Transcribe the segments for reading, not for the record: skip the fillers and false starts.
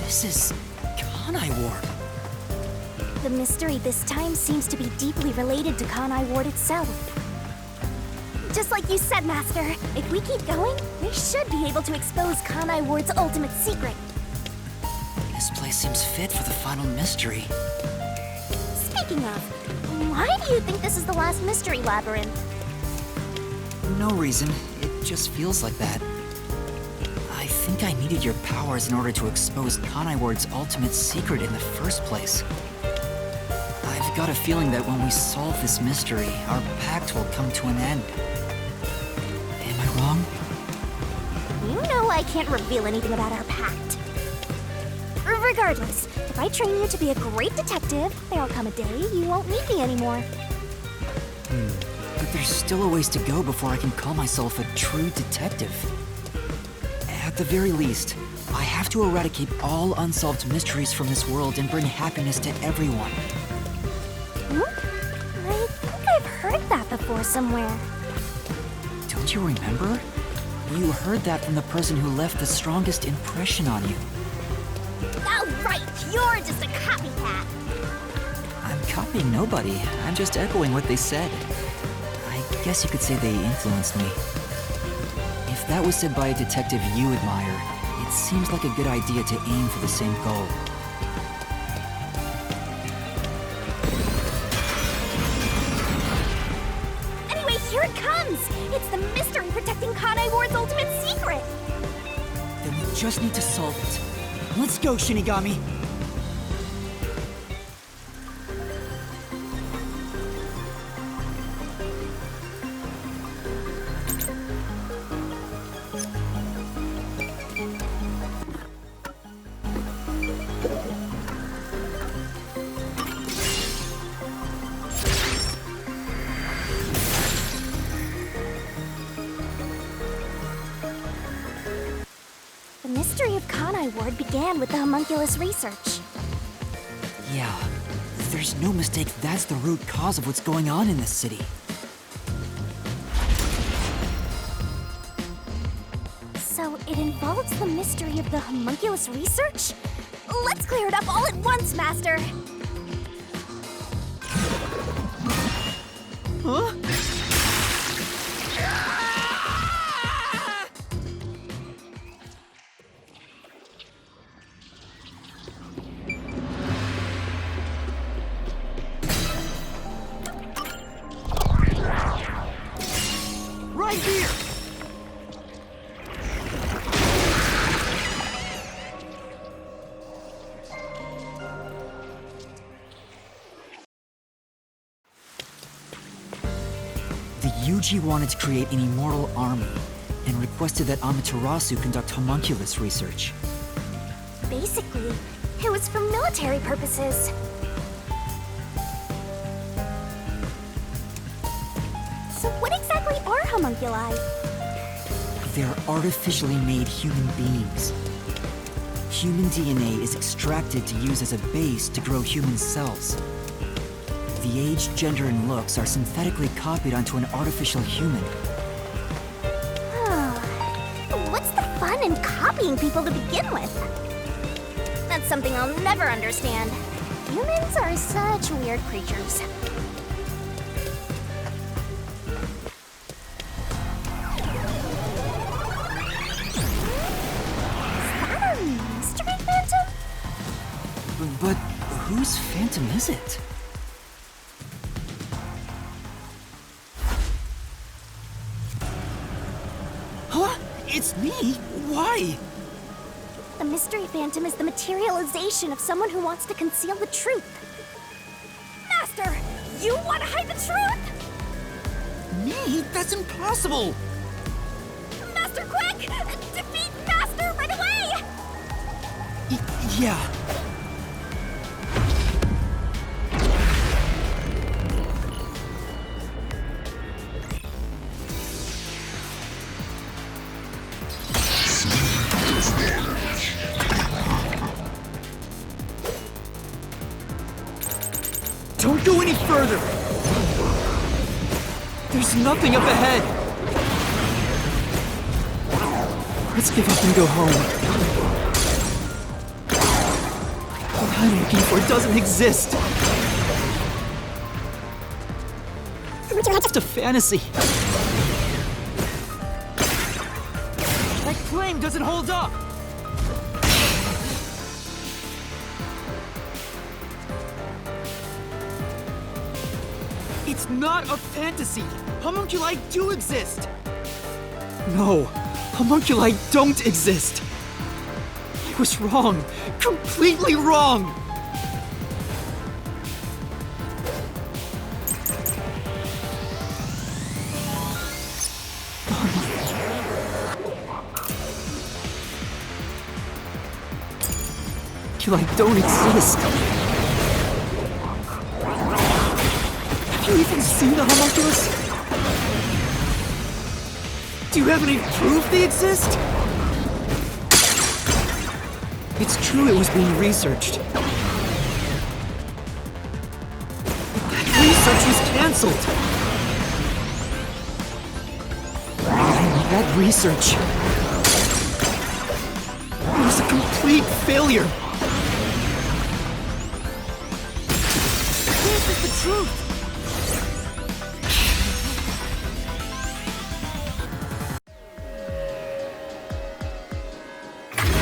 This is Kanai Ward. The mystery this time seems to be deeply related to Kanai Ward itself. Just like you said, Master, if we keep going, we should be able to expose Kanai Ward's ultimate secret. This place seems fit for the final mystery. Speaking of, why do you think this is the last mystery labyrinth? No reason, it just feels like that. I think I needed your powers in order to expose Kanai Ward's ultimate secret in the first place. I've got a feeling that when we solve this mystery, our pact will come to an end. Am I wrong? You know I can't reveal anything about our pact. Regardless, if I train you to be a great detective, there'll come a day you won't need me anymore. But there's still a ways to go before I can call myself a true detective. At the very least, I have to eradicate all unsolved mysteries from this world and bring happiness to everyone. I think I've heard that before somewhere. Don't you remember? You heard that from the person who left the strongest impression on you. Oh, right! You're just a copycat! I'm copying nobody. I'm just echoing what they said. I guess you could say they influenced me. If that was said by a detective you admire, it seems like a good idea to aim for the same goal. Anyway, here it comes! It's the mystery protecting Kanai Ward's ultimate secret! Then we just need to solve it. Let's go, Shinigami! The mystery of Kanai Ward began with the homunculus research. Yeah, there's no mistake that's the root cause of what's going on in this city. So it involves the mystery of the homunculus research? Let's clear it up all at once, Master! Huh? Right here! The Yuji wanted to create an immortal army, and requested that Amaterasu conduct homunculus research. Basically, it was for military purposes. So what exactly are homunculi? They're artificially made human beings. Human DNA is extracted to use as a base to grow human cells. The age, gender, and looks are synthetically copied onto an artificial human. What's the fun in copying people to begin with? That's something I'll never understand. Humans are such weird creatures. Is that a mystery phantom? But whose phantom is it? Huh? It's me? Why? The mystery phantom is the materialization of someone who wants to conceal the truth. Master, you want to hide the truth? Me? That's impossible! Master, quick! Defeat Master right away! Yeah. Don't go any further! There's nothing up ahead! Let's give up and go home. I'm looking for doesn't exist. It's just a fantasy. That claim doesn't hold up. It's not a fantasy. Homunculi do exist. No, homunculi don't exist. I was wrong. Completely wrong. Homunculi don't exist. Have you even seen the homunculus? Do you have any proof they exist? It's true it was being researched. But that research was cancelled. That research was a complete failure. This is the truth.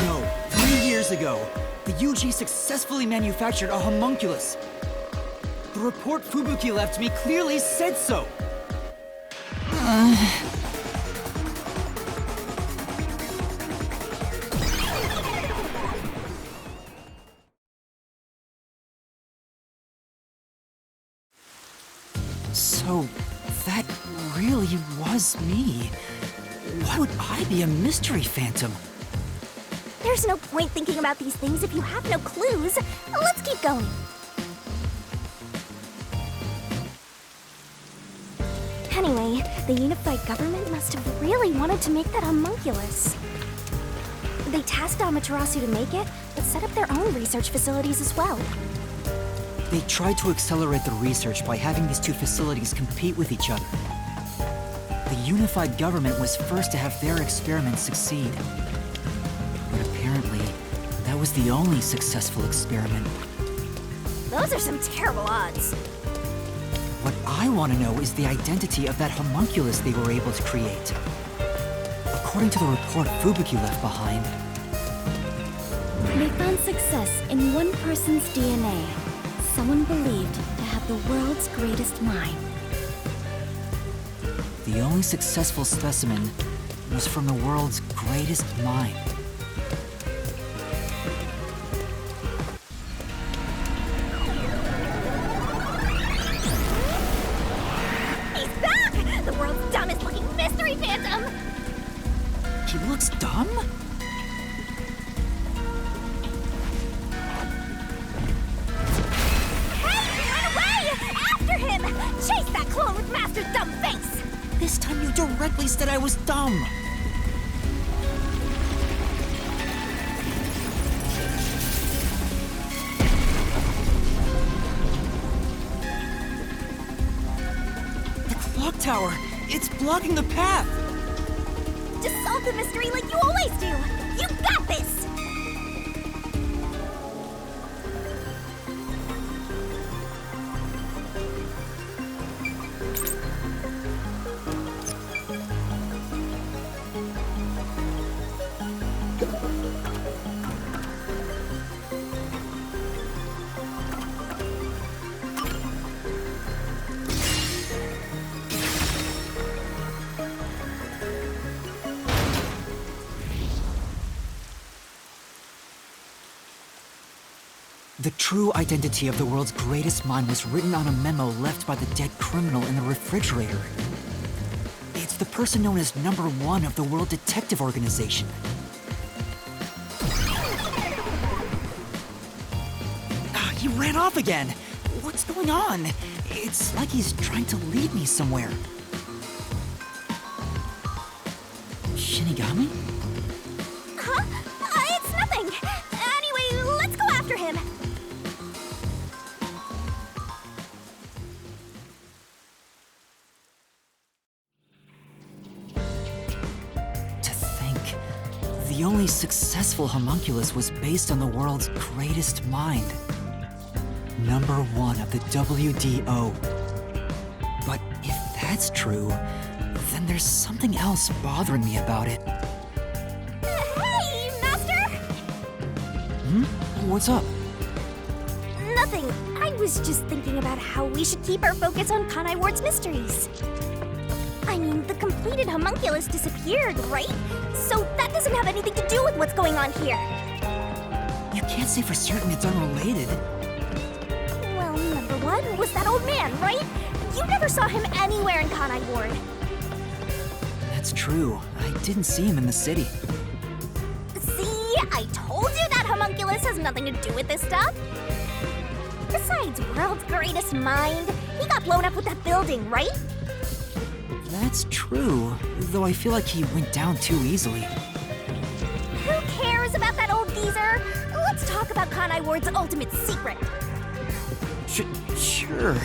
No, 3 years ago, the UG successfully manufactured a homunculus. The report Fubuki left me clearly said so. So, that really was me. Why would I be a mystery phantom? There's no point thinking about these things if you have no clues. Let's keep going. Anyway, the unified government must have really wanted to make that homunculus. They tasked Amaterasu to make it, but set up their own research facilities as well. They tried to accelerate the research by having these two facilities compete with each other. The unified government was first to have their experiments succeed. But apparently, that was the only successful experiment. Those are some terrible odds. What I want to know is the identity of that homunculus they were able to create. According to the report Fubuki left behind, They found success in one person's DNA. Someone believed to have the world's greatest mind. the only successful specimen was from the world's greatest mind. He's back! The world's dumbest looking mystery phantom! He looks dumb? Chase that clone with Master's dumb face! This time you directly said I was dumb! The clock tower! It's blocking the path! Just solve the mystery like you always do! You got this! The true identity of the world's greatest mind was written on a memo left by the dead criminal in the refrigerator. It's the person known as Number One of the World Detective Organization. He ran off again! What's going on? It's like he's trying to lead me somewhere. Shinigami? Huh? It's nothing! Anyway, let's go after him! To think, the the only successful homunculus was based on the world's greatest mind. #1 of the WDO. But if that's true, then there's something else bothering me about it. Hey, Master! What's up? Nothing. I was just thinking about how we should keep our focus on Kanai Ward's mysteries. I mean, the completed homunculus disappeared, right? So that doesn't have anything to do with what's going on here. You can't say for certain it's unrelated. Well, #1 was that old man, right? You never saw him anywhere in Kanai Ward. That's true. I didn't see him in the city. See? I told you that homunculus has nothing to do with this stuff. Besides, world's greatest mind. He got blown up with that building, right? That's true, though I feel like he went down too easily. Who cares about that old geezer? Let's talk about Kanai Ward's ultimate secret. Sure.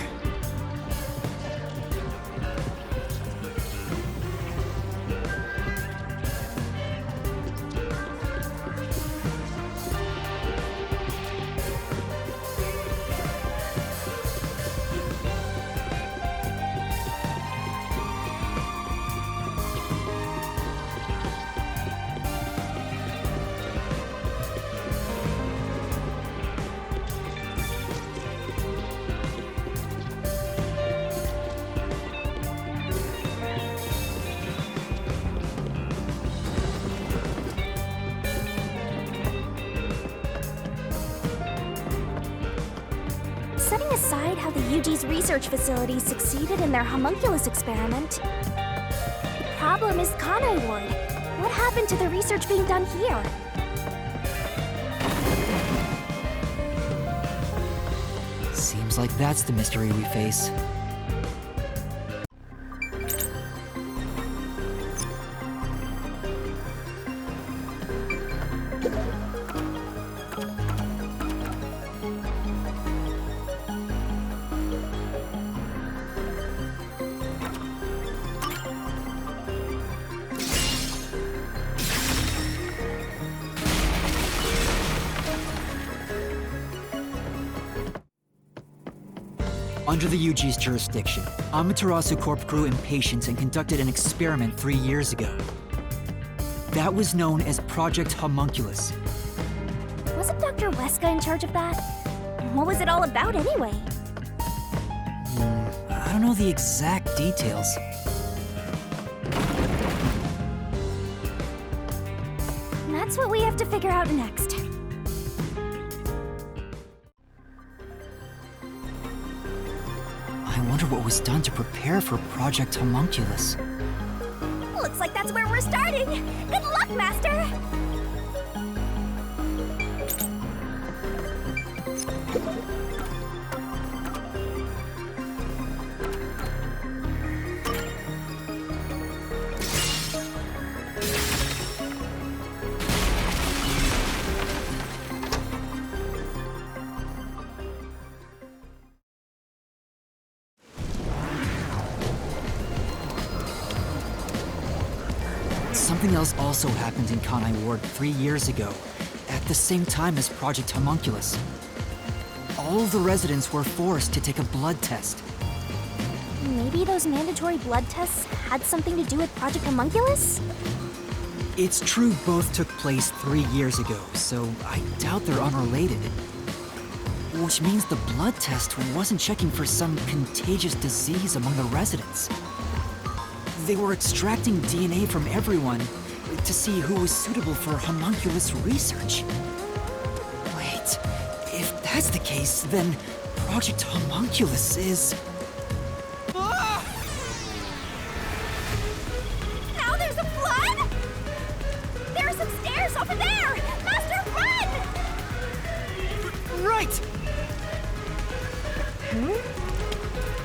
Setting aside how the UG's research facility succeeded in their homunculus experiment, the problem is Kanai Ward. What happened to the research being done here? Seems like that's the mystery we face. Under the UG's jurisdiction, Amaterasu Corp grew impatient and conducted an experiment 3 years ago. That was known as Project Homunculus. Wasn't Dr. Weska in charge of that? What was it all about anyway? I don't know the exact details. That's what we have to figure out next. I wonder what was done to prepare for Project Homunculus. Looks like that's where we're starting. Good luck, Master! Something else also happened in Kanai Ward 3 years ago, at the same time as Project Homunculus. All of the residents were forced to take a blood test. Maybe those mandatory blood tests had something to do with Project Homunculus? It's true both took place 3 years ago, so I doubt they're unrelated. Which means the blood test wasn't checking for some contagious disease among the residents. They were extracting DNA from everyone to see who was suitable for homunculus research. Wait, if that's the case, then Project Homunculus is... Now there's a flood? There are some stairs over there! Master, run! Right!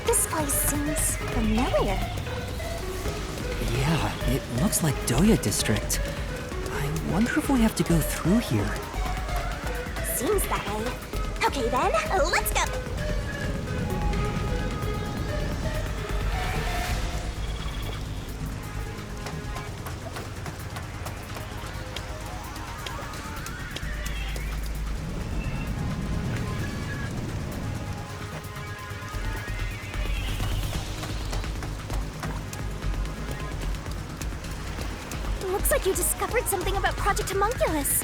This place seems familiar. Yeah, it looks like Doya District. I wonder if we have to go through here. Seems that way. Okay then, let's go! looks like you discovered something about Project Homunculus.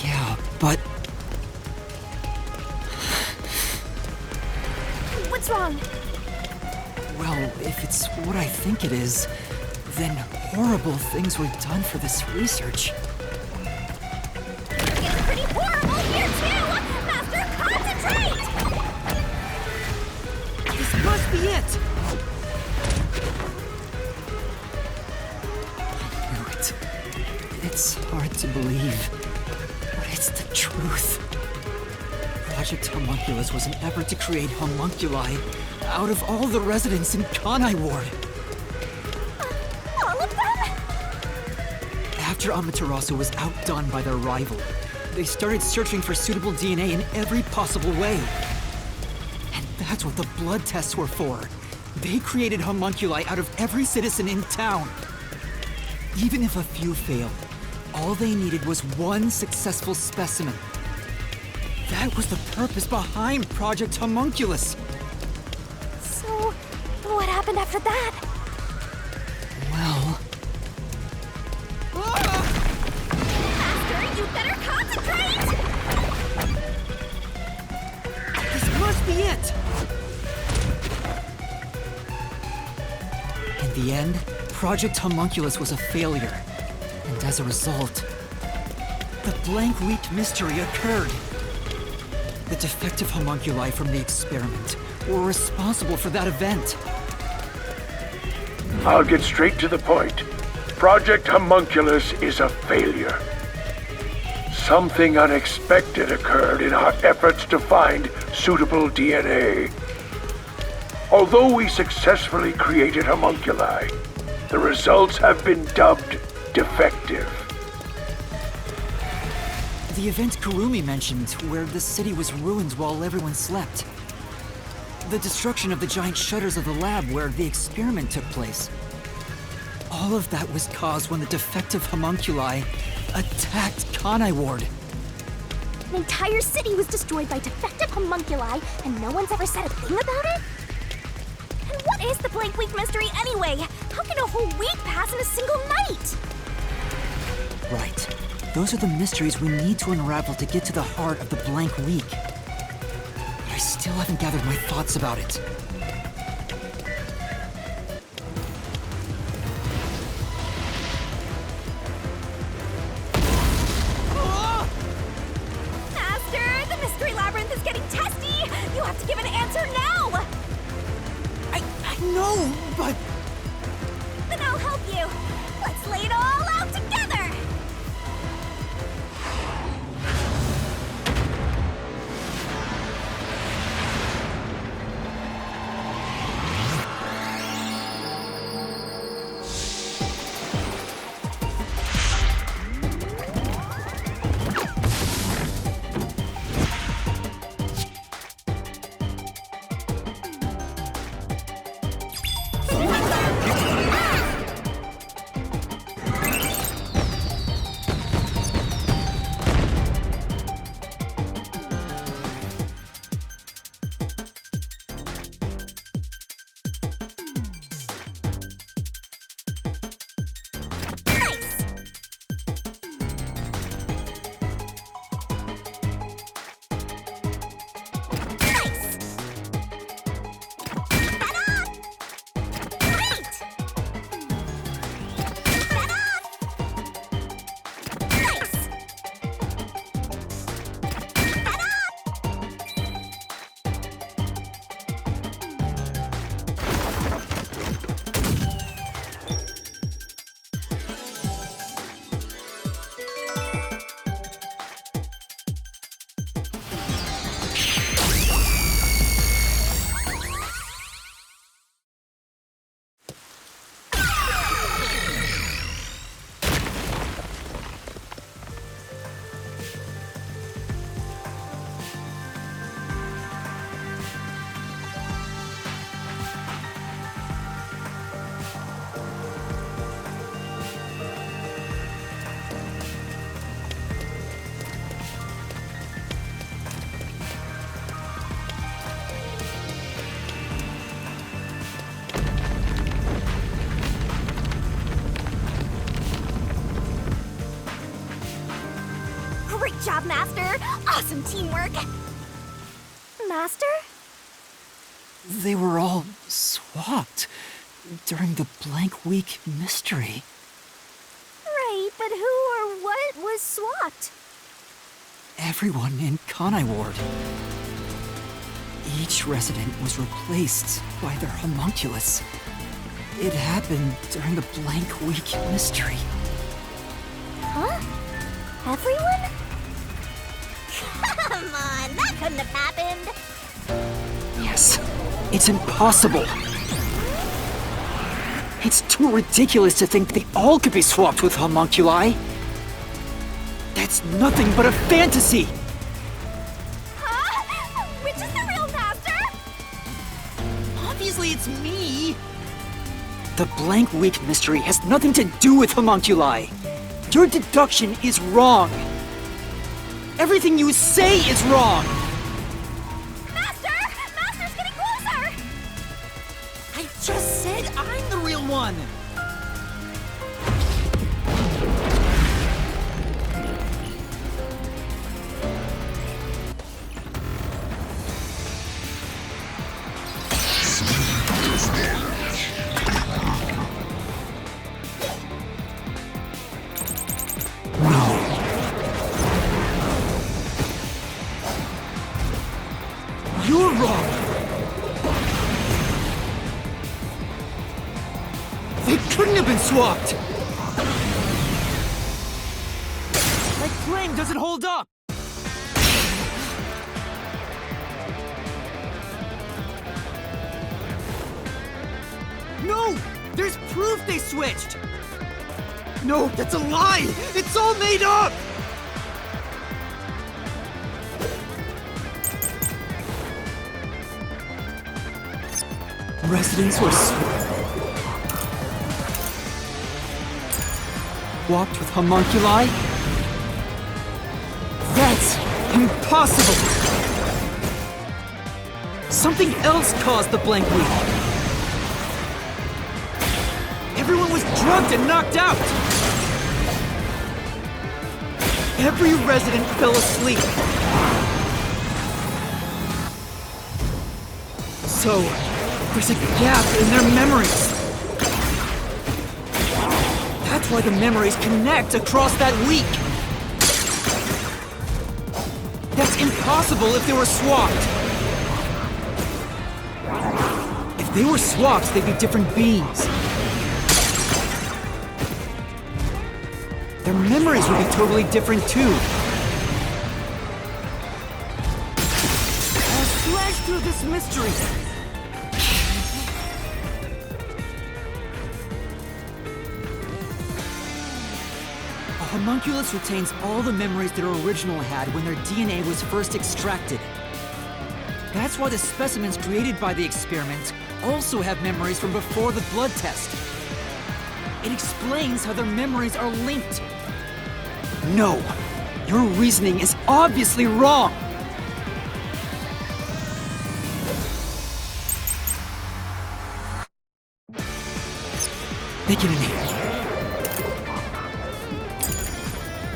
Yeah, but What's wrong? well, if it's what I think it is, then horrible things were done for this research. It's pretty horrible here too! Master, concentrate! This must be it! I knew it. It's hard to believe, but it's the truth. Project Homunculus was an effort to create homunculi out of all the residents in Kanai Ward. All of them? After Amaterasu was outdone by their rival, they started searching for suitable DNA in every possible way. And that's what the blood tests were for. They created homunculi out of every citizen in town. Even if a few failed, all they needed was one successful specimen. That was the purpose behind Project Homunculus. So, what happened after that? Well... Master, you better concentrate! This must be it! In the end, Project Homunculus was a failure. And as a result, the Blank Week mystery occurred. The defective homunculi from the experiment were responsible for that event. I'll get straight to the point. Project Homunculus is a failure. Something unexpected occurred in our efforts to find suitable DNA. Although we successfully created homunculi, the results have been dubbed defective. The event Kurumi mentioned, where the city was ruined while everyone slept. The destruction of the giant shutters of the lab where the experiment took place. All of that was caused when the defective homunculi attacked Kanai Ward. An entire city was destroyed by defective homunculi, and no one's ever said a thing about it? And what is the Blank Week mystery anyway? How can a whole week pass in a single night? Right. Those are the mysteries we need to unravel to get to the heart of the Blank Week. But I still haven't gathered my thoughts about it. Master, the mystery labyrinth is getting testy! You have to give an answer now! I know, but... Then I'll help you. Let's lay it all out together! job, Master! Awesome teamwork! Master? They were all swapped during the Blank Week mystery. Right, but who or what was swapped? Everyone in Kanai Ward. Each resident was replaced by their homunculus. It happened during the Blank Week mystery. Huh? Everyone? Come on, that couldn't have happened! Yes, it's impossible. It's too ridiculous to think they all could be swapped with homunculi. That's nothing but a fantasy! Huh? Which is the real Master? Obviously it's me! The Blank Week mystery has nothing to do with homunculi. Your deduction is wrong. Everything you say is wrong! Master! Master's getting closer! I just said I'm the real one! You're wrong! They couldn't have been swapped! My claim doesn't hold up! No! There's proof they switched! No, that's a lie! It's all made up! Residents were swapped with homunculi? That's impossible! Something else caused the Blank Week. Everyone was drugged and knocked out! Every resident fell asleep. So, there's a gap in their memories. That's why the memories connect across that week. That's impossible if they were swapped. If they were swapped, they'd be different beings. Their memories would be totally different too. I'll slash through this mystery. A homunculus retains all the memories their original had when their DNA was first extracted. That's why the specimens created by the experiment also have memories from before the blood test. It explains how their memories are linked. No, your reasoning is obviously wrong. They can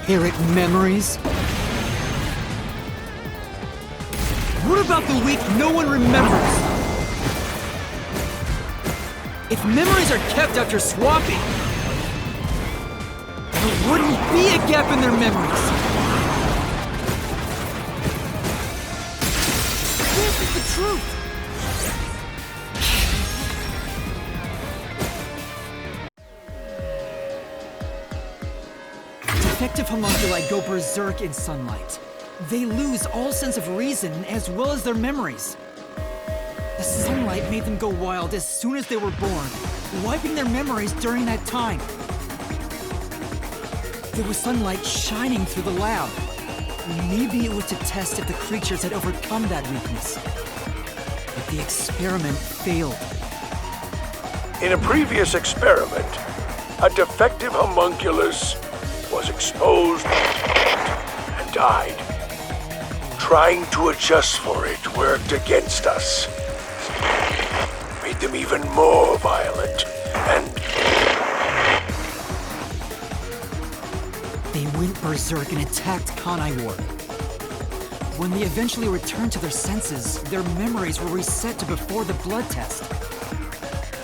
inherit memories? What about the week no one remembers? If memories are kept after swapping, there wouldn't be a gap in their memories. This is the truth. Defective homunculi go berserk in sunlight. They lose all sense of reason as well as their memories. The sunlight made them go wild as soon as they were born, wiping their memories during that time. There was sunlight shining through the lab. Maybe it was to test if the creatures had overcome that weakness. But the experiment failed. In a previous experiment, a defective homunculus was exposed and died. Trying to adjust for it worked against us. Made them even more violent, and They went berserk and attacked Kanai Ward. When they eventually returned to their senses, their memories were reset to before the blood test.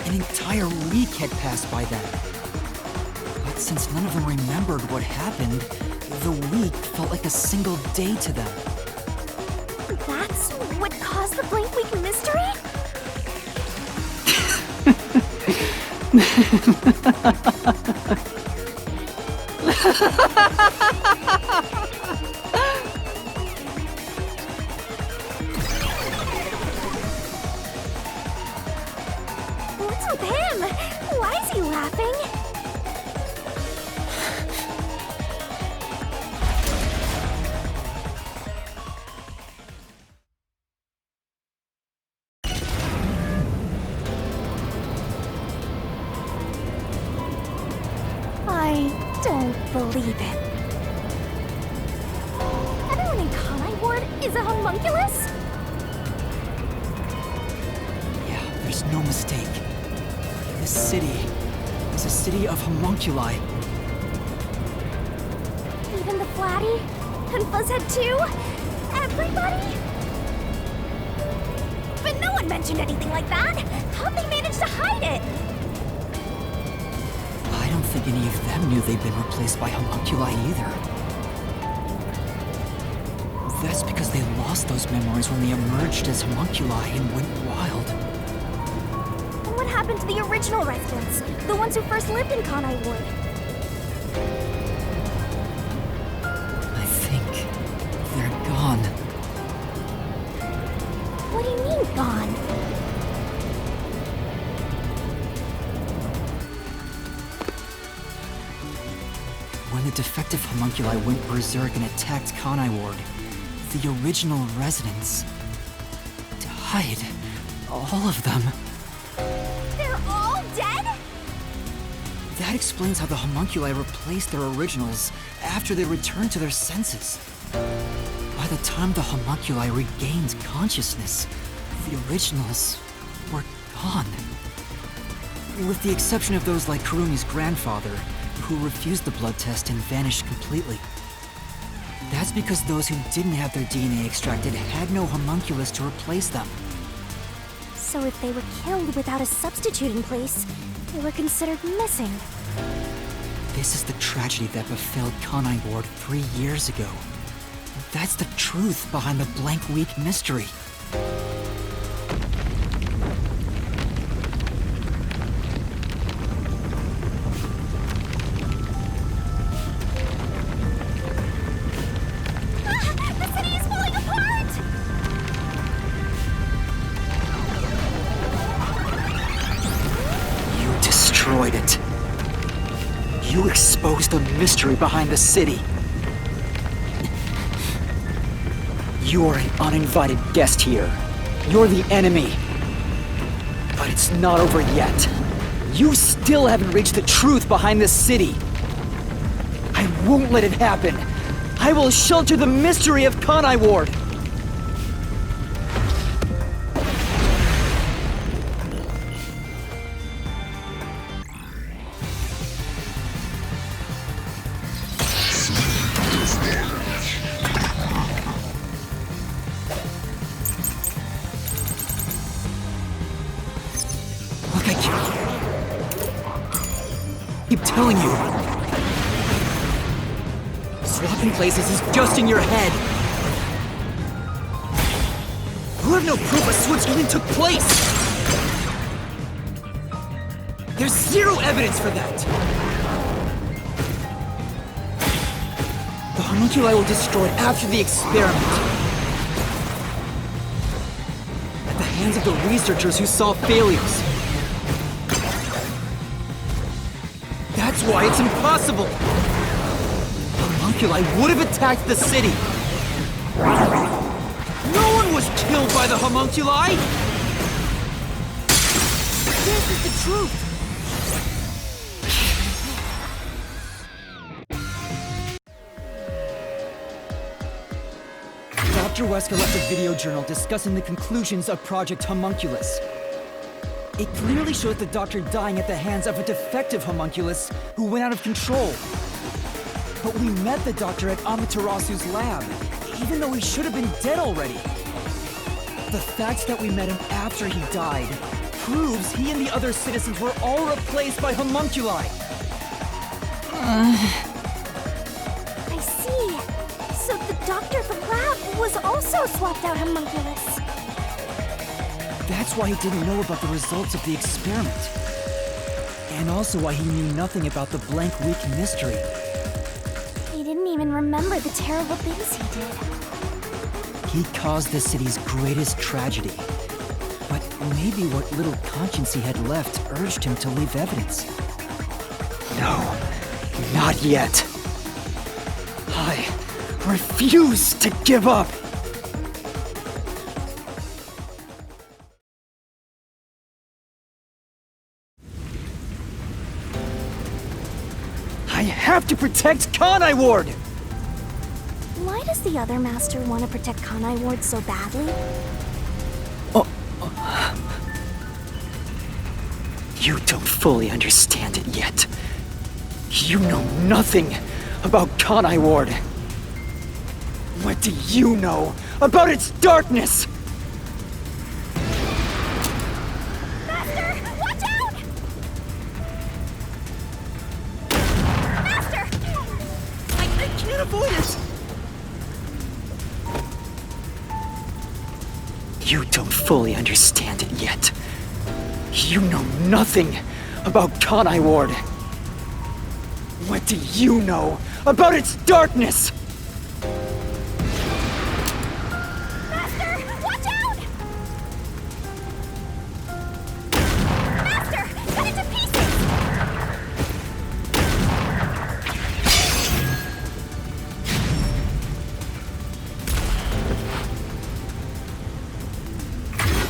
An entire week had passed by then. But since none of them remembered what happened, the week felt like a single day to them. That's what caused the blank week mystery? What's with him? Why is he laughing? I don't believe it. Everyone in Kanai Ward is a homunculus? Yeah, there's no mistake. This city is a city of homunculi. Even the Flatty? And Fuzzhead too? Everybody? But no one mentioned anything like that! How'd they manage to hide it? I don't think any of them knew they'd been replaced by homunculi either. That's because they lost those memories when they emerged as homunculi and went wild. And what happened to the original residents? The ones who first lived in Kanai Ward? I think they're gone. What do you mean, gone? When the defective homunculi went berserk and attacked Kanai Ward, the original residents died. All of them. They're all dead? That explains how the homunculi replaced their originals after they returned to their senses. By the time the homunculi regained consciousness, the originals were gone. With the exception of those like Kurumi's grandfather, who refused the blood test and vanished completely. That's because those who didn't have their DNA extracted had no homunculus to replace them. So if they were killed without a substitute in place, they were considered missing. This is the tragedy that befell Kanai Ward 3 years ago. That's the truth behind the blank week mystery. The city is falling apart! You destroyed it. You exposed the mystery behind the city. You're an uninvited guest here. You're the enemy. But it's not over yet. You still haven't reached the truth behind this city. I won't let it happen. I will shelter the mystery of Kanai Ward. Look, I keep telling you. Swapping places is just in your head. You have no proof a switch even took place. There's zero evidence for that. The homunculi were destroyed after the experiment. At the hands of the researchers who saw failures. That's why it's impossible. Homunculi would have attacked the city. No one was killed by the homunculi. This is the truth. Dr. Wesker left a video journal discussing the conclusions of Project Homunculus. It clearly shows the doctor dying at the hands of a defective homunculus who went out of control. But we met the doctor at Amaterasu's lab. even though he should have been dead already. The fact that we met him after he died proves he and the other citizens were all replaced by homunculi. I see. So the doctor at the lab was also swapped out homunculus. That's why he didn't know about the results of the experiment. And also why he knew nothing about the Blank Week mystery. He didn't even remember the terrible things he did. He caused the city's greatest tragedy. But maybe what little conscience he had left urged him to leave evidence. No, not yet. I refuse to give up! I have to protect Kanai Ward! Why does the other master want to protect Kanai Ward so badly? You don't fully understand it yet. You know nothing about Kanai Ward. What do you know about its darkness? Master, watch out! Master! I can't avoid it! You don't fully understand it yet. You know nothing about Kanai Ward. What do you know about its darkness? Master, watch out! Master, cut it to pieces!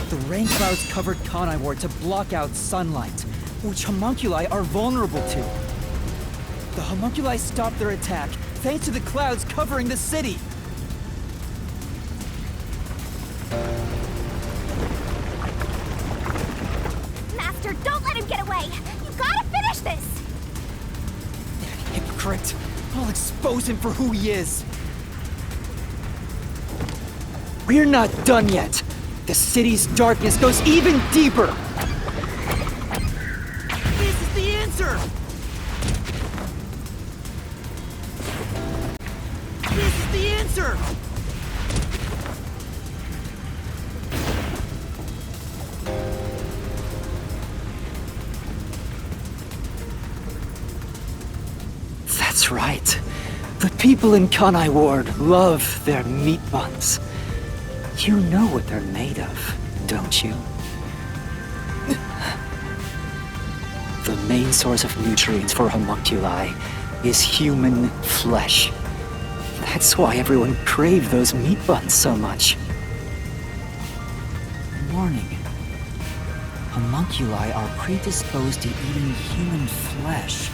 The rain clouds covered Kanai Ward to block out sunlight, which homunculi are vulnerable to. The homunculi stopped their attack thanks to the clouds covering the city. Master, don't let him get away! You gotta finish this! Hypocrite! I'll expose him for who he is! We're not done yet! The city's darkness goes even deeper! This is the answer! This is the answer! That's right. The people in Kanai Ward love their meat buns. You know what they're made of, don't you? The main source of nutrients for homunculi is human flesh. That's why everyone craved those meat buns so much. Warning. Homunculi are predisposed to eating human flesh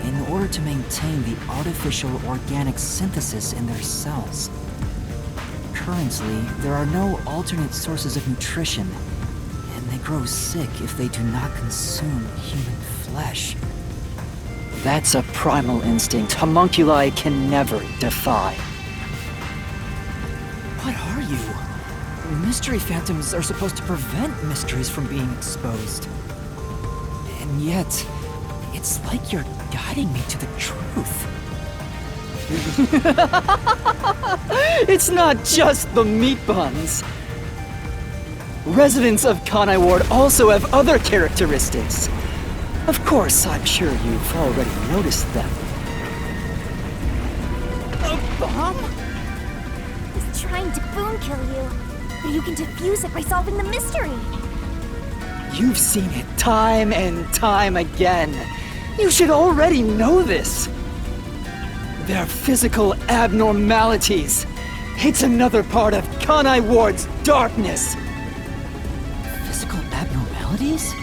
in order to maintain the artificial organic synthesis in their cells. Currently, there are no alternate sources of nutrition, and they grow sick if they do not consume human flesh. That's a primal instinct homunculi can never defy. What are you? Mystery phantoms are supposed to prevent mysteries from being exposed. And yet, it's like you're guiding me to the truth. It's not just the meat buns. Residents of Kanai Ward also have other characteristics. Of course, I'm sure you've already noticed them. A bomb? He's trying to boon kill you, but you can defuse it by solving the mystery. You've seen it time and time again. You should already know this. They're physical abnormalities. It's another part of Kanai Ward's darkness. Physical abnormalities?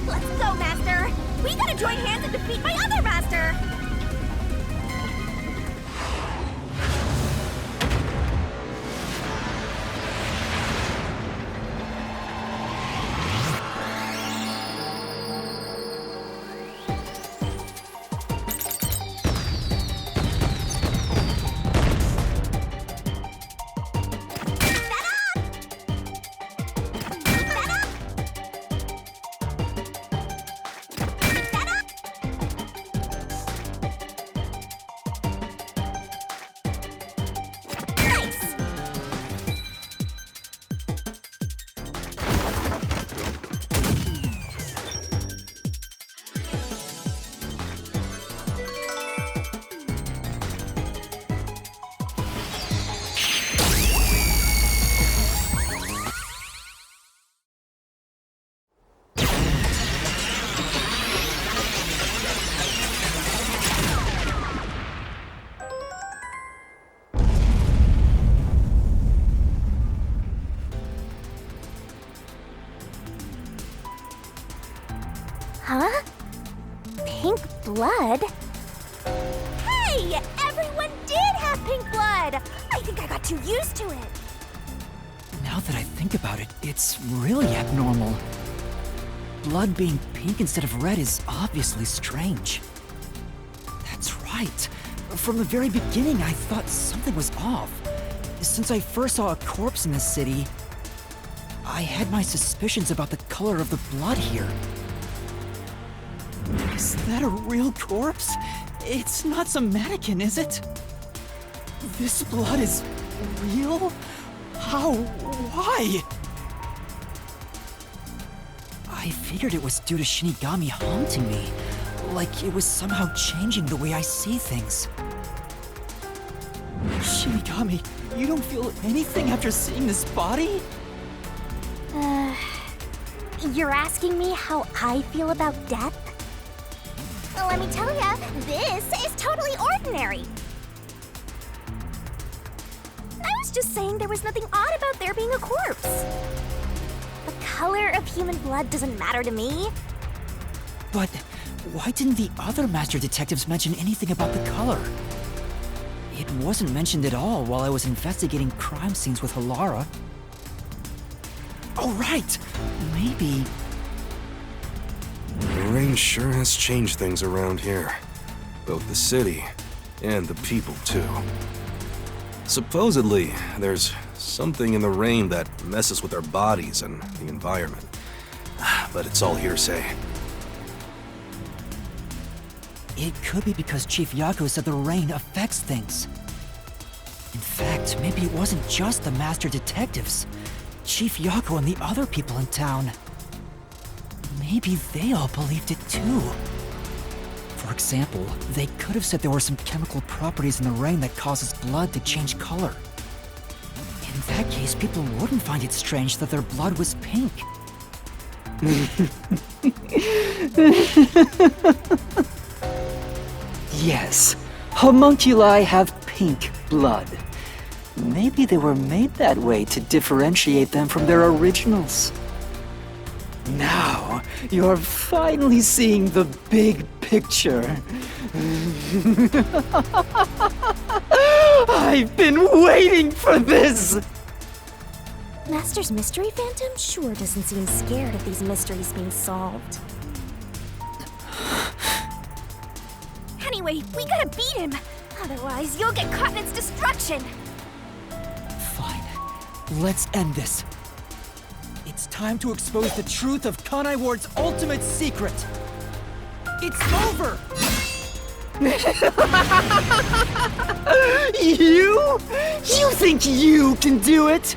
Let's go, Master! We gotta join hands and defeat my other master! blood? Hey! Everyone did have pink blood! I think I got too used to it. Now that I think about it, it's really abnormal. Blood being pink instead of red is obviously strange. That's right. From the very beginning, I thought something was off. Since I first saw a corpse in the city, I had my suspicions about the color of the blood here. Is that a real corpse? It's not some mannequin, is it? This blood is real? How? Why? I figured it was due to Shinigami haunting me. Like it was somehow changing the way I see things. Shinigami, you don't feel anything after seeing this body? You're asking me how I feel about death? Well, let me tell ya, this is totally ordinary. I was just saying there was nothing odd about there being a corpse. The color of human blood doesn't matter to me. But why didn't the other master detectives mention anything about the color? It wasn't mentioned at all while I was investigating crime scenes with Halara. Oh, right! Maybe... The rain sure has changed things around here. Both the city and the people, too. Supposedly, there's something in the rain that messes with our bodies and the environment. But it's all hearsay. It could be because Chief Yako said the rain affects things. In fact, maybe it wasn't just the master detectives. Chief Yako and the other people in town. Maybe they all believed it too. For example, they could have said there were some chemical properties in the rain that causes blood to change color. In that case, people wouldn't find it strange that their blood was pink. Yes, homunculi have pink blood. Maybe they were made that way to differentiate them from their originals. Now, you're finally seeing the big picture. I've been waiting for this! Master's Mystery Phantom sure doesn't seem scared of these mysteries being solved. Anyway, we gotta beat him! Otherwise, you'll get caught in its destruction! Fine. Let's end this. It's time to expose the truth of Kanai Ward's ultimate secret. It's over! You? You think you can do it?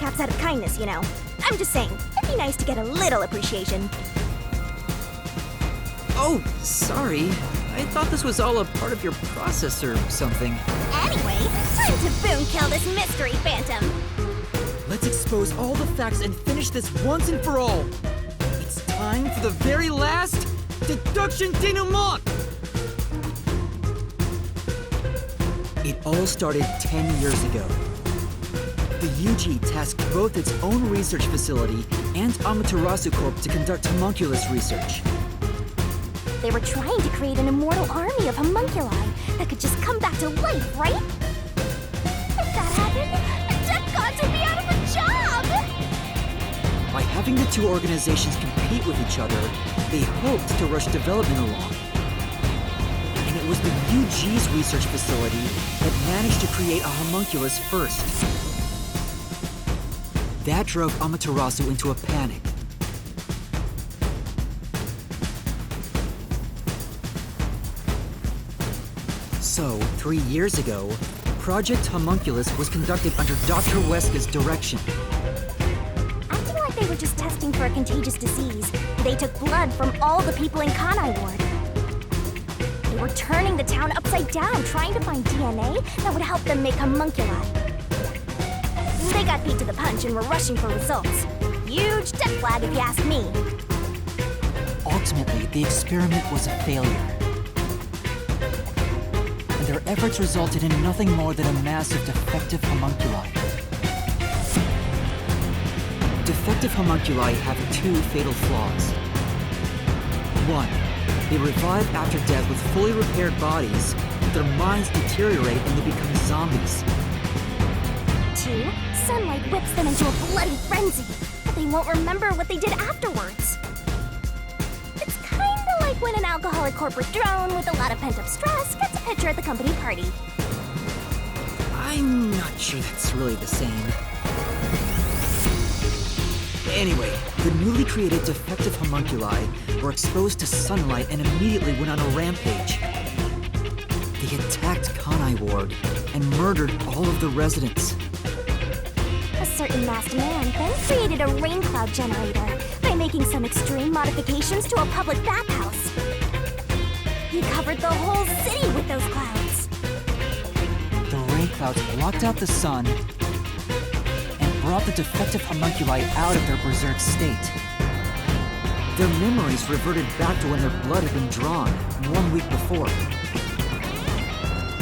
perhaps out of kindness, you know. I'm just saying, it'd be nice to get a little appreciation. Oh, sorry. I thought this was all a part of your process or something. Anyway, time to boom kill this mystery phantom. Let's expose all the facts and finish this once and for all. It's time for the very last deduction denouement! It all started 10 years ago. The UG tasked both its own research facility and Amaterasu Corp to conduct homunculus research. They were trying to create an immortal army of homunculi that could just come back to life, right? If that happened, the Death Gods would be out of a job! By having the two organizations compete with each other, they hoped to rush development along. And it was the UG's research facility that managed to create a homunculus first. That drove Amaterasu into a panic. So, 3 years ago, Project Homunculus was conducted under Dr. Weska's direction. Acting like they were just testing for a contagious disease, they took blood from all the people in Kanai Ward. They were turning the town upside down, trying to find DNA that would help them make homunculi. They got beat to the punch and were rushing for results. Huge death flag if you ask me. Ultimately, the experiment was a failure. And their efforts resulted in nothing more than a mass of defective homunculi. Defective homunculi have 2 fatal flaws. 1. They revive after death with fully repaired bodies, but their minds deteriorate and they become zombies. 2. Sunlight whips them into a bloody frenzy, but they won't remember what they did afterwards. It's kinda like when an alcoholic corporate drone with a lot of pent-up stress gets a picture at the company party. I'm not sure that's really the same. Anyway, the newly created defective homunculi were exposed to sunlight and immediately went on a rampage. They attacked Kanai Ward and murdered all of the residents. A certain masked man then created a rain cloud generator by making some extreme modifications to a public bathhouse. He covered the whole city with those clouds. The rain clouds blocked out the sun and brought the defective homunculi out of their berserk state. Their memories reverted back to when their blood had been drawn 1 week before.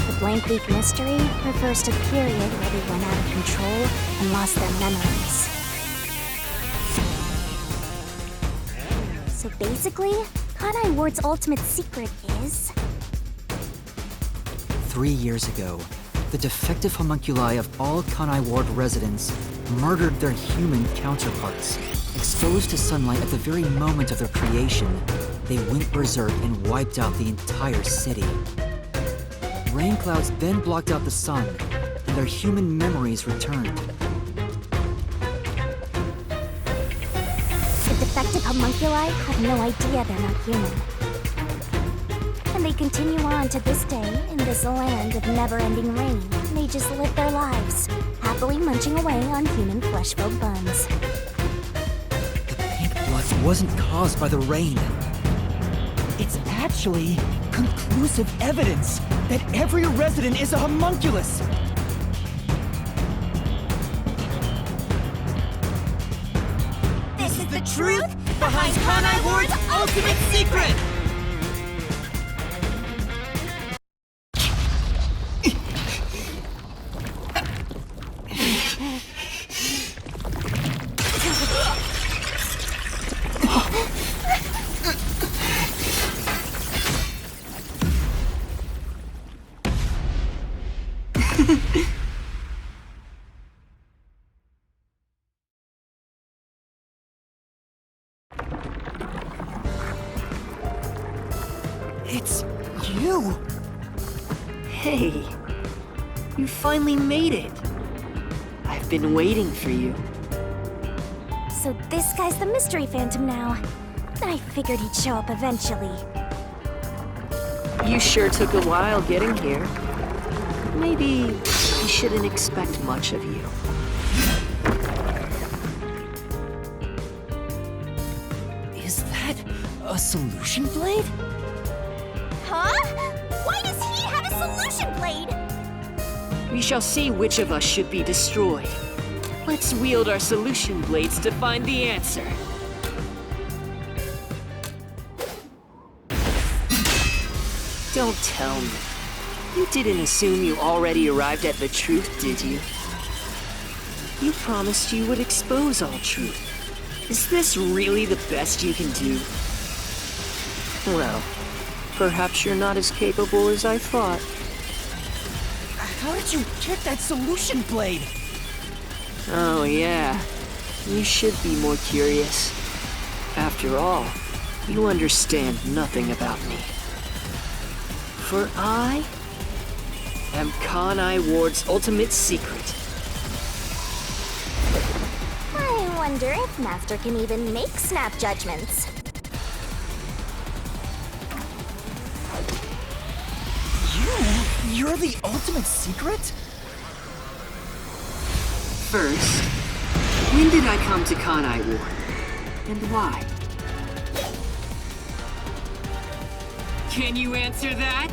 The blank week mystery refers to the period where they went out of control and lost their memories. So basically, Kanai Ward's ultimate secret is... 3 years ago, the defective homunculi of all Kanai Ward residents murdered their human counterparts. Exposed to sunlight at the very moment of their creation, they went berserk and wiped out the entire city. Rain clouds then blocked out the sun, and their human memories returned. The defective homunculi have no idea they're not human. And they continue on to this day in this land of never-ending rain. They just live their lives, happily munching away on human flesh-filled buns. The pink blood wasn't caused by the rain. It's actually conclusive evidence that every resident is a homunculus. This is the Truth behind Kanai Ward's ultimate secret! It's you! Hey, you finally made it. I've been waiting for you. So this guy's the mystery phantom now. I figured he'd show up eventually. You sure took a while getting here. Maybe I shouldn't expect much of you. A solution blade? Huh? Why does he have a solution blade? We shall see which of us should be destroyed. Let's wield our solution blades to find the answer. Don't tell me. You didn't assume you already arrived at the truth, did you? You promised you would expose all truth. Is this really the best you can do? Well, perhaps you're not as capable as I thought. How did you get that solution blade? Oh, yeah. You should be more curious. After all, you understand nothing about me. For I am Kanai Ward's ultimate secret. I wonder if Master can even make snap judgments. You're the ultimate secret? First, when did I come to Kanai Ward? And why? Can you answer that?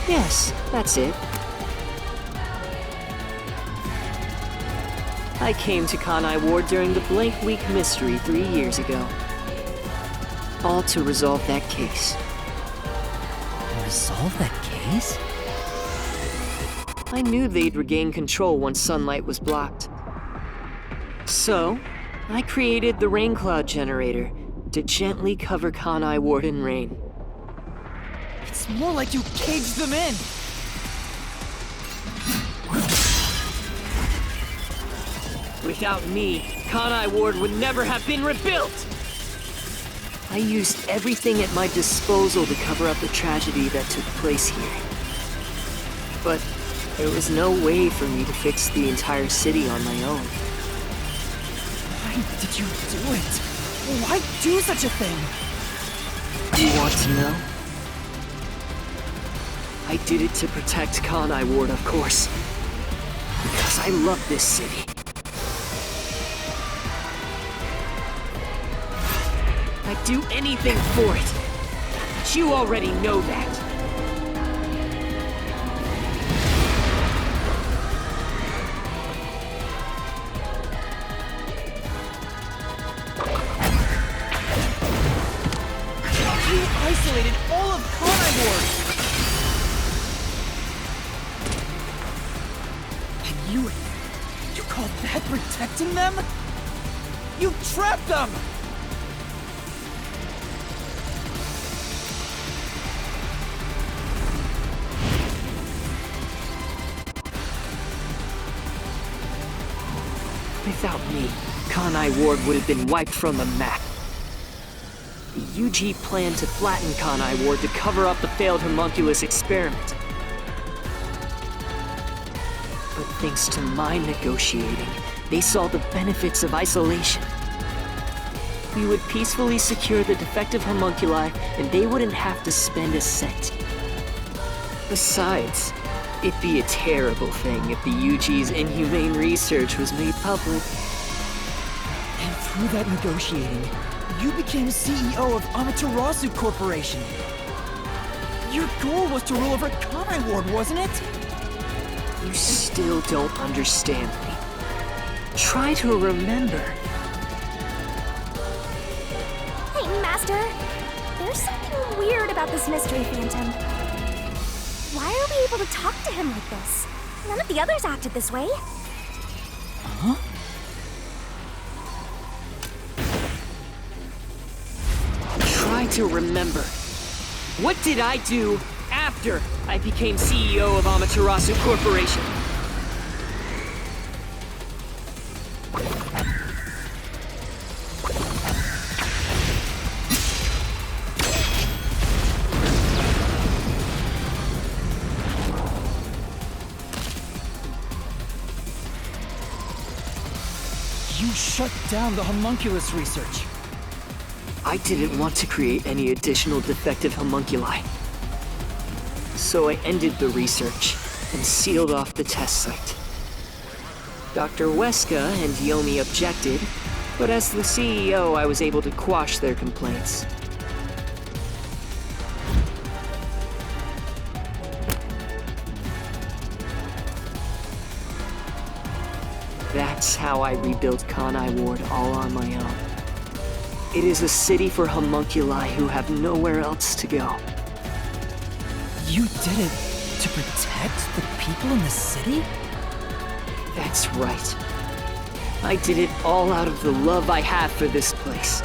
Yes, that's it. I came to Kanai Ward during the Blank Week mystery 3 years ago. All to resolve that case. Resolve that case? I knew they'd regain control once sunlight was blocked. So, I created the rain cloud generator to gently cover Kanai Ward in rain. It's more like you caged them in! Without me, Kanai Ward would never have been rebuilt! I used everything at my disposal to cover up the tragedy that took place here. But there was no way for me to fix the entire city on my own. Why did you do it? Why do such a thing? You want to know? I did it to protect Kanai Ward, of course. Because I love this city. I'd do anything for it. But you already know that. You isolated all of Kanai Ward! And you call that protecting them? You trapped them! Without me, Kanai Ward would have been wiped from the map. The UG planned to flatten Kanai Ward to cover up the failed homunculus experiment. But thanks to my negotiating, they saw the benefits of isolation. We would peacefully secure the defective homunculi, and they wouldn't have to spend a cent. Besides, it'd be a terrible thing if the UG's inhumane research was made public. And through that negotiating, you became CEO of Amaterasu Corporation. Your goal was to rule over Kanai Ward, wasn't it? You still don't understand me. Try to remember. Hey, Master. There's something weird about this mystery phantom. Why are we able to talk to him like this? None of the others acted this way. Huh? Try to remember. What did I do after I became CEO of Amaterasu Corporation? shut down the homunculus research. I didn't want to create any additional defective homunculi. So I ended the research and sealed off the test site. Dr. Weska and Yomi objected, but as the CEO, I was able to quash their complaints. That's how I rebuilt Kanai Ward all on my own. It is a city for homunculi who have nowhere else to go. You did it to protect the people in the city? That's right. I did it all out of the love I have for this place.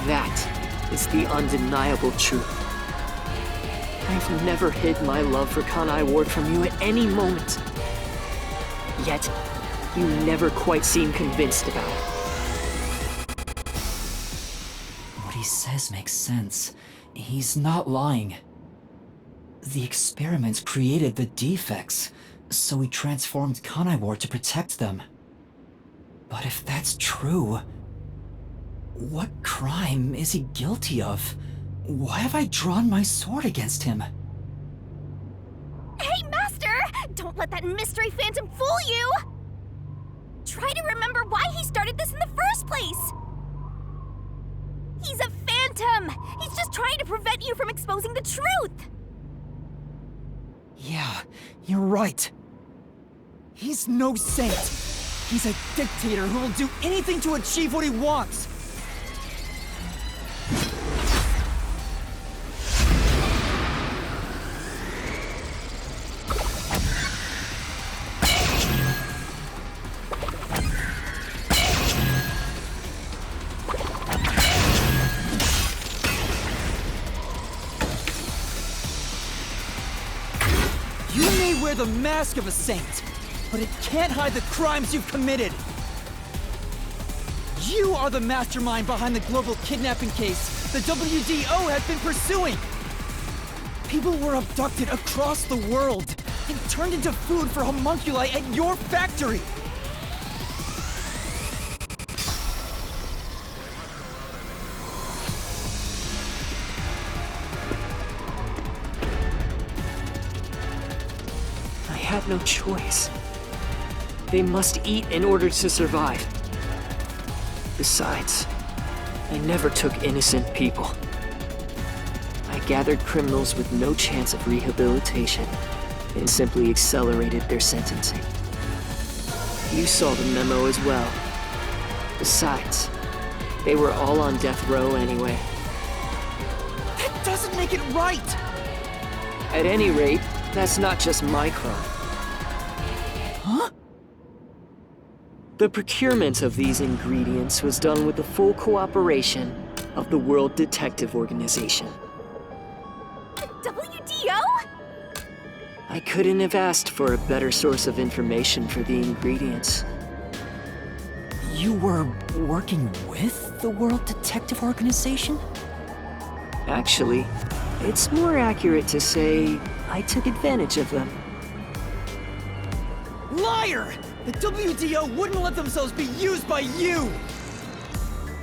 That is the undeniable truth. I've never hid my love for Kanai Ward from you at any moment. Yet, you never quite seem convinced about it. What he says makes sense. He's not lying. The experiments created the defects, so we transformed Kanai Ward to protect them. But if that's true, what crime is he guilty of? Why have I drawn my sword against him? Hey, Master! Don't let that mystery phantom fool you! Try to remember why he started this in the first place! He's a phantom! He's just trying to prevent you from exposing the truth! Yeah, you're right. He's no saint. He's a dictator who will do anything to achieve what he wants. You may wear the mask of a saint, but it can't hide the crimes you've committed. You are the mastermind behind the global kidnapping case the WDO has been pursuing. People were abducted across the world and turned into food for homunculi at your factory. I had no choice. They must eat in order to survive. Besides, I never took innocent people. I gathered criminals with no chance of rehabilitation and simply accelerated their sentencing. You saw the memo as well. Besides, they were all on death row anyway. That doesn't make it right! At any rate, that's not just my crime. Huh? The procurement of these ingredients was done with the full cooperation of the World Detective Organization. The WDO? I couldn't have asked for a better source of information for the ingredients. You were working with the World Detective Organization? Actually, it's more accurate to say I took advantage of them. Liar! The WDO wouldn't let themselves be used by you!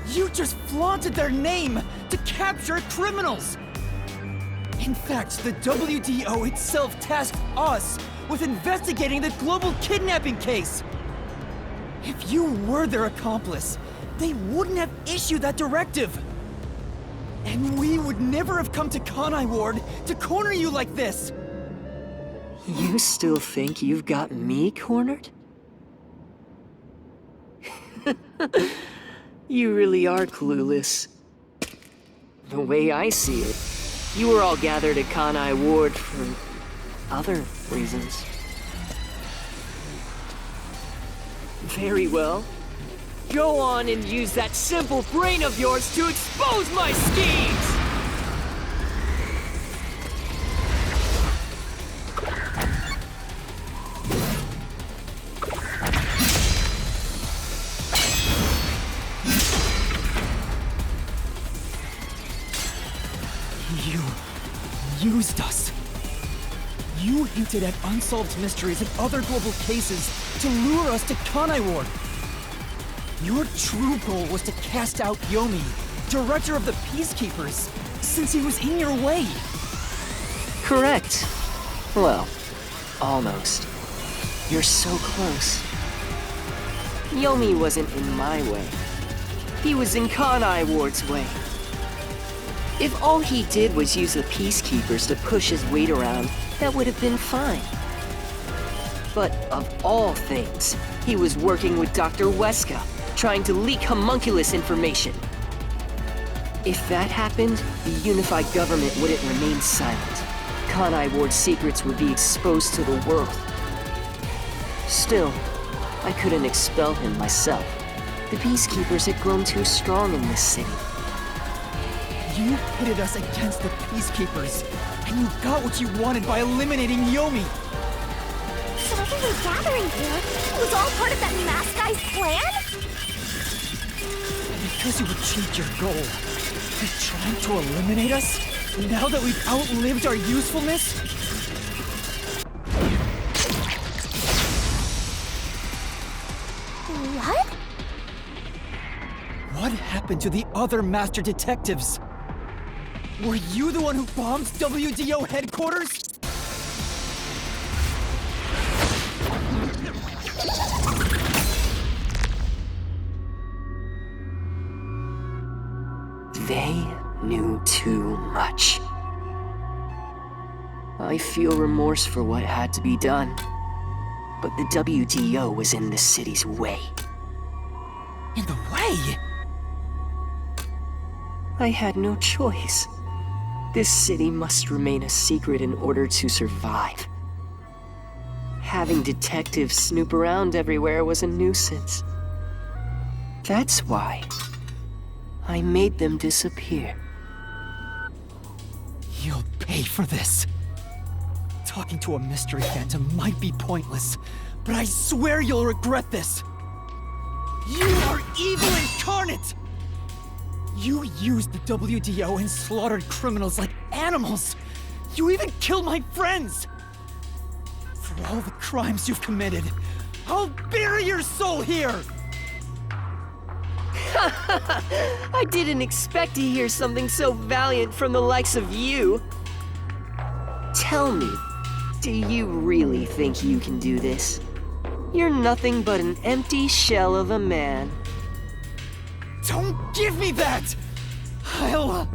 You just flaunted their name to capture criminals! In fact, the WDO itself tasked us with investigating the global kidnapping case! If you were their accomplice, they wouldn't have issued that directive! And we would never have come to Kanai Ward to corner you like this! You still think you've got me cornered? You really are clueless. The way I see it, you were all gathered at Kanai Ward for other reasons. Very well. Go on and use that simple brain of yours to expose my schemes! You used us. You hinted at unsolved mysteries and other global cases to lure us to Kanai Ward. Your true goal was to cast out Yomi, director of the Peacekeepers, since he was in your way. Correct. Well, almost. You're so close. Yomi wasn't in my way. He was in Kanai Ward's way. If all he did was use the Peacekeepers to push his weight around, that would have been fine. But of all things, he was working with Dr. Weska, trying to leak homunculus information. If that happened, the unified government wouldn't remain silent. Kanai Ward's secrets would be exposed to the world. Still, I couldn't expel him myself. The Peacekeepers had grown too strong in this city. You pitted us against the Peacekeepers, and you got what you wanted by eliminating Yomi. So everyone gathering here was all part of that masked guy's plan? Because you achieved your goal, you're trying to eliminate us? Now that we've outlived our usefulness? What? What happened to the other master detectives? Were you the one who bombed WDO headquarters? They knew too much. I feel remorse for what had to be done, but the WDO was in the city's way. In the way? I had no choice. This city must remain a secret in order to survive. Having detectives snoop around everywhere was a nuisance. That's why I made them disappear. You'll pay for this. Talking to a mystery phantom might be pointless, but I swear you'll regret this. You are evil incarnate! You used the WDO and slaughtered criminals like animals! You even killed my friends! For all the crimes you've committed, I'll bury your soul here! I didn't expect to hear something so valiant from the likes of you. Tell me, do you really think you can do this? You're nothing but an empty shell of a man. Don't give me that! I'll